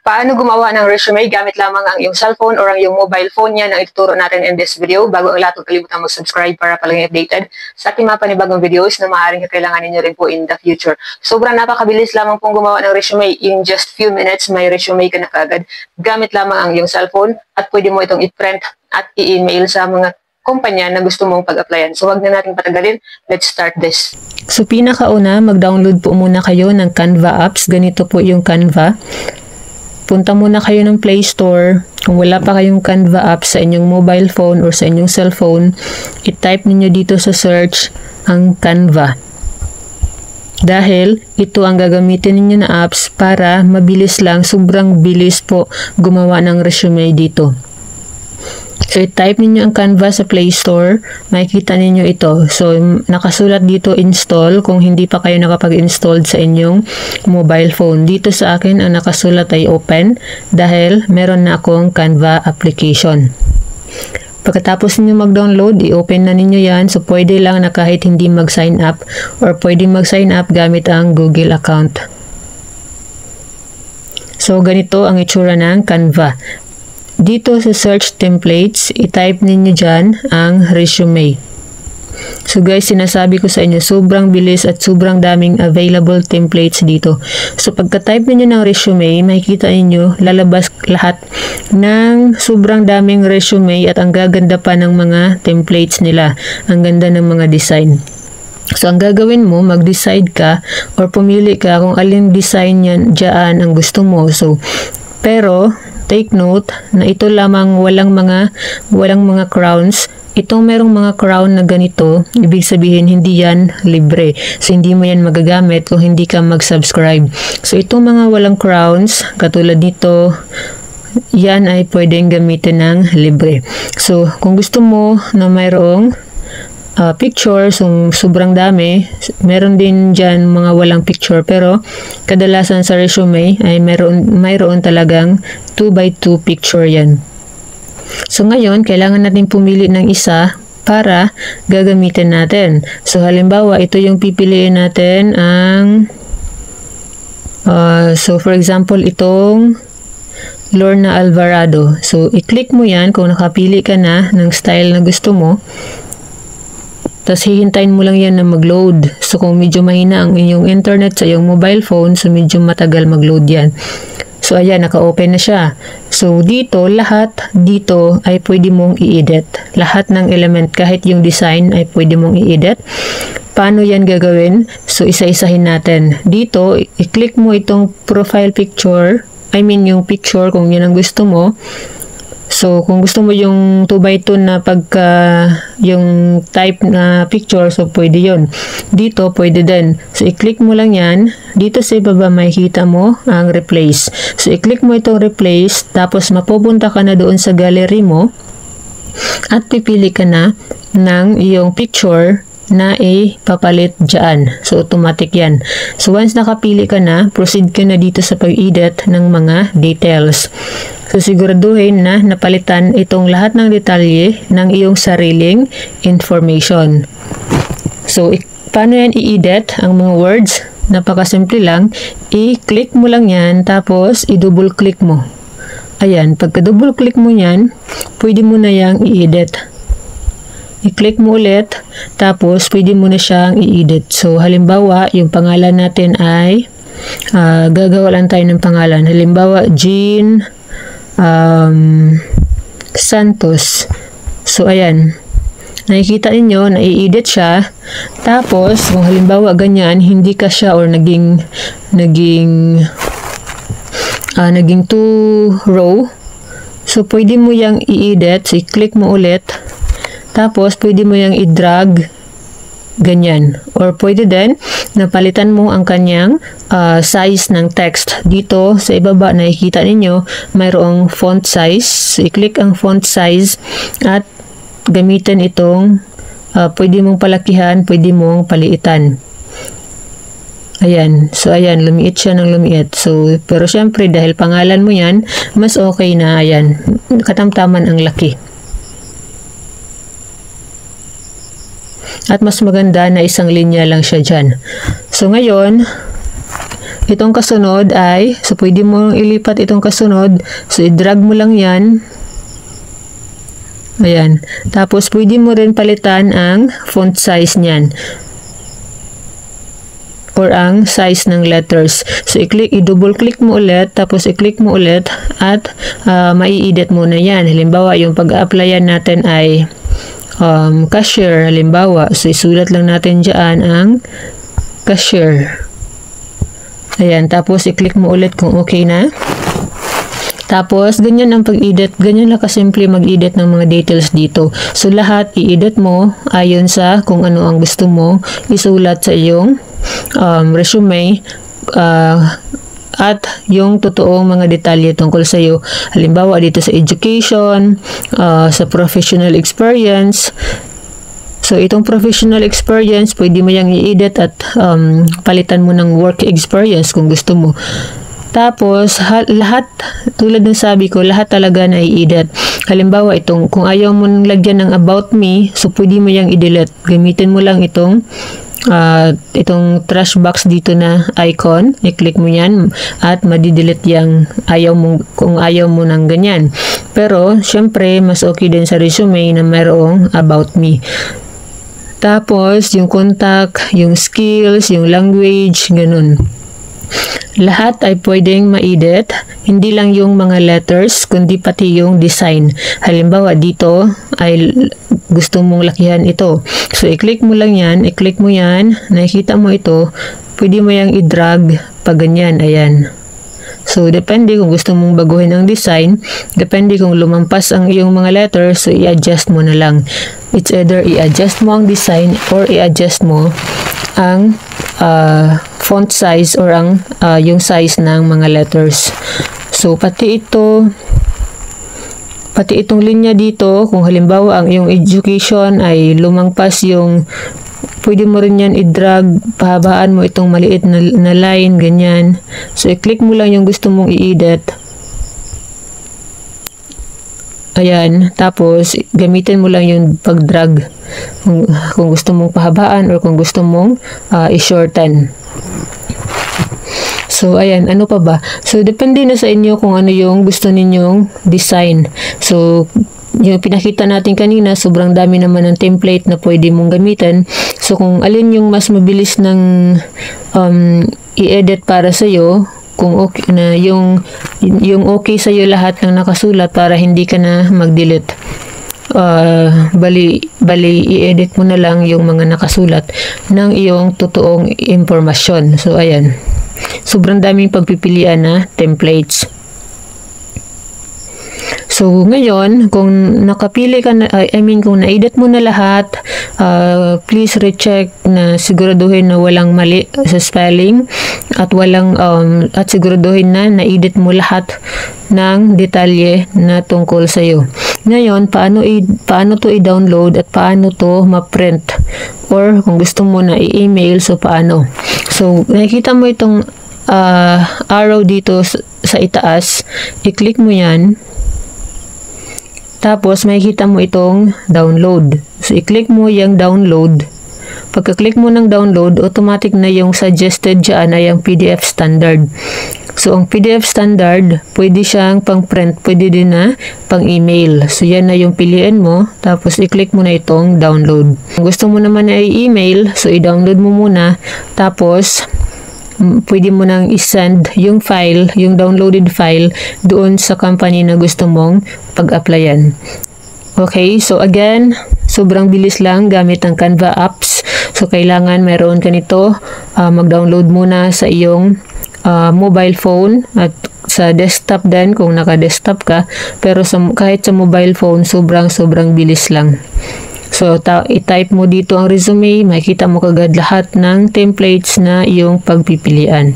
Paano gumawa ng resume gamit lamang ang iyong cellphone or ang iyong mobile phone? Yan ang ituturo natin in this video. Bago ang lahat, huwag kalimutan mag-subscribe para palaging updated sa ating mga panibagong videos na maaaring kakailanganin nyo rin po in the future. Sobrang napakabilis lamang pong gumawa ng resume. In just few minutes, may resume ka na kagad. Gamit lamang ang iyong cellphone at pwede mo itong i-print at i-email sa mga kumpanya na gusto mong pag-applyan. So, wag na natin patagalin. Let's start this. So, pinakauna, mag-download po muna kayo ng Canva apps. Ganito po yung Canva. Punta muna kayo ng Play Store. Kung wala pa kayong Canva app sa inyong mobile phone or sa inyong cellphone, i-type niyo dito sa search ang Canva. Dahil ito ang gagamitin niyo na apps para mabilis lang, sobrang bilis po gumawa ng resume dito. So, i-type niyo ang Canva sa Play Store, makikita niyo ito. So, nakasulat dito install kung hindi pa kayo nakapag-install sa inyong mobile phone. Dito sa akin, ang nakasulat ay open dahil meron na akong Canva application. Pagkatapos niyo mag-download, i-open na ninyo yan. So, pwede lang na kahit hindi mag-sign up or pwede mag-sign up gamit ang Google account. So, ganito ang itsura ng Canva. Dito sa search templates, i-type ninyo dyan ang resume. So guys, sinasabi ko sa inyo, sobrang bilis at sobrang daming available templates dito. So pagka-type ninyo ng resume, makikita ninyo, lalabas lahat ng sobrang daming resume at ang gaganda pa ng mga templates nila. Ang ganda ng mga design. So, ang gagawin mo, mag-decide ka or pumili ka kung alin design yan dyan ang gusto mo. So, pero take note na ito lamang walang mga crowns. Itong merong mga crown na ganito, ibig sabihin hindi yan libre. So hindi mo yan magagamit kung hindi ka mag-subscribe. So itong mga walang crowns, katulad nito, yan ay pwedeng gamitin ng libre. So kung gusto mo na mayroong picture, so sobrang dami. Meron din dyan mga walang picture, pero kadalasan sa resume ay mayroon talagang 2x2 picture yan. So ngayon, kailangan natin pumili ng isa para gagamitin natin. So halimbawa, ito yung pipiliin natin ang so for example, itong Lorna Alvarado. So i-click mo yan kung nakapili ka na ng style na gusto mo. Tapos hihintayin mo lang yan na mag-load. So kung medyo mahina ang inyong internet sa iyong mobile phone, so medyo matagal mag-load yan. So ayan, naka-open na siya. So dito, lahat dito ay pwede mong i-edit. Lahat ng element, kahit yung design ay pwede mong i-edit. Paano yan gagawin? So isa-isahin natin. Dito, i-click mo itong profile picture. I mean yung picture kung yun ang gusto mo. So, kung gusto mo yung 2x2 na yung type na picture, so pwede yun. Dito, pwede din. So, i-click mo lang yan. Dito sa ibaba, makikita mo ang replace. So, i-click mo itong replace, tapos mapupunta ka na doon sa gallery mo at pipili ka na ng iyong picture na ipapalit dyan. So, automatic yan. So, once nakapili ka na, proceed ka na dito sa pag-edit ng mga details. So, siguraduhin na napalitan itong lahat ng detalye ng iyong sariling information. So, paano yan i-edit ang mga words? Napakasimple lang. I-click mo lang yan, tapos i-double click mo. Ayan, pagka-double click mo yan, pwede mo na yang i-edit. I-click mo ulit, tapos pwede mo na siyang i-edit. So, halimbawa, yung pangalan natin ay, gagawa lang tayo ng pangalan. Halimbawa, Jean Santos. So, ayan. Nakikita ninyo, na-i-edit siya. Tapos, kung halimbawa ganyan, hindi ka siya or naging 2 row. So, pwede mo yang i-edit. So, i-click mo ulit. Tapos, pwede mo yang i-drag ganyan. Or pwede din, napalitan mo ang kanyang size ng text. Dito, sa ibaba, nakikita ninyo, mayroong font size. So, i-click ang font size at gamitin itong pwede mong palakihan, pwede mong paliitan. Ayan. So, ayan, lumiit siya ng lumiit. So, pero syempre, dahil pangalan mo yan, mas okay na, ayan, katamtaman ang laki. At mas maganda na isang linya lang siya dyan. So, ngayon, itong kasunod ay, so pwede mo ilipat itong kasunod. So i-drag mo lang yan. Ayan. Tapos pwede mo rin palitan ang font size niyan. Or ang size ng letters. So, i-double click mo ulit, tapos i-click mo ulit, at mai-edit mo na yan. Halimbawa, yung pag-applyan natin ay cashier, halimbawa. So, isulat lang natin dyan ang cashier. Ayan, tapos i-click mo ulit kung okay na. Tapos, ganyan ang pag-edit. Ganyan lang kasimple mag-edit ng mga details dito. So, lahat i-edit mo ayon sa kung ano ang gusto mo isulat sa iyong resume at yung totoong mga detalye tungkol sa iyo. Halimbawa, dito sa education, sa professional experience. So, itong professional experience, pwede mo yung i-edit at palitan mo ng work experience kung gusto mo. Tapos, lahat, tulad ng sabi ko, lahat talaga na i-edit. Halimbawa, kung ayaw mo lagyan ng about me, so pwede mo yung i-delete. Gamitin mo lang itong trash box dito na icon. I-click mo yan at madidelete yung kung ayaw mo ng ganyan. Pero, syempre, mas okay din sa resume na mayroong about me. Tapos, yung contact, yung skills, yung language, ganun. Lahat ay pwedeng ma-edit, hindi lang yung mga letters, kundi pati yung design. Halimbawa, dito ay gusto mong lakihan ito. So, i-click mo lang yan, i-click mo yan, nakikita mo ito, pwede mo yung i-drag pa ganyan, ayan. So, depende kung gusto mong baguhin ang design, depende kung lumampas ang iyong mga letters, so i-adjust mo na lang. It's either i-adjust mo ang design or i-adjust mo ang font size or ang yung size ng mga letters. So, pati itong linya dito, kung halimbawa ang iyong education ay lumangpas yung, pwede mo rin yan i-drag, pahabaan mo itong maliit na line, ganyan. So, i-click mo lang yung gusto mong i-edit. Ayan, tapos gamitin mo lang yung pag-drag kung gusto mong pahabaan or kung gusto mong i-shorten. So, ayan, ano pa ba? So, depende na sa inyo kung ano yung gusto ninyong design. So, yung pinakita natin kanina, sobrang dami naman ng template na pwede mong gamitin. So, kung alin yung mas mabilis ng i-edit para sa'yo, kung okay na yung okay sa iyo lahat ng nakasulat para hindi ka na mag-delete. Bali i-edit mo na lang yung mga nakasulat ng iyong totoong impormasyon. So, ayan. Sobrang daming pagpipilian na templates. So, ngayon, kung nakapili ka na, kung na-edit mo na lahat, please recheck na siguraduhin na walang mali sa spelling at at siguraduhin na na-edit mo lahat ng detalye na tungkol sa iyo. Ngayon, paano to i-download at paano to ma-print or kung gusto mo na i-email, so paano? So, nakikita mo itong arrow dito sa itaas, i-click mo yan. Tapos, makikita mo itong download. So, i-click mo yung download. Pagka-click mo ng download, automatic na yung suggested dyan ay yung PDF standard. So, ang PDF standard, pwede siyang pang-print, pwede din na pang-email. So, yan na yung piliin mo. Tapos, i-click mo na itong download. Kung gusto mo naman na i-email, so, i-download mo muna. Tapos, pwede mo nang i-send yung file, yung downloaded file doon sa company na gusto mong pag-applyan. Okay, so again, sobrang bilis lang gamit ang Canva apps. So, kailangan meron ka nito. Mag-download muna sa iyong mobile phone at sa desktop din kung naka-desktop ka. Pero kahit sa mobile phone, sobrang bilis lang. So, i-type mo dito ang resume, makikita mo kagad lahat ng templates na iyong pagpipilian.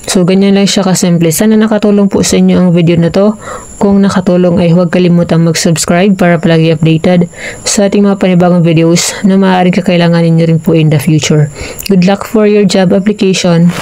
So, ganyan lang siya kasimple. Sana nakatulong po sa inyo ang video na to. Kung nakatulong ay huwag kalimutang mag-subscribe para palagi updated sa ating mga panibagong videos na maaaring kakailanganin nyo rin po in the future. Good luck for your job application!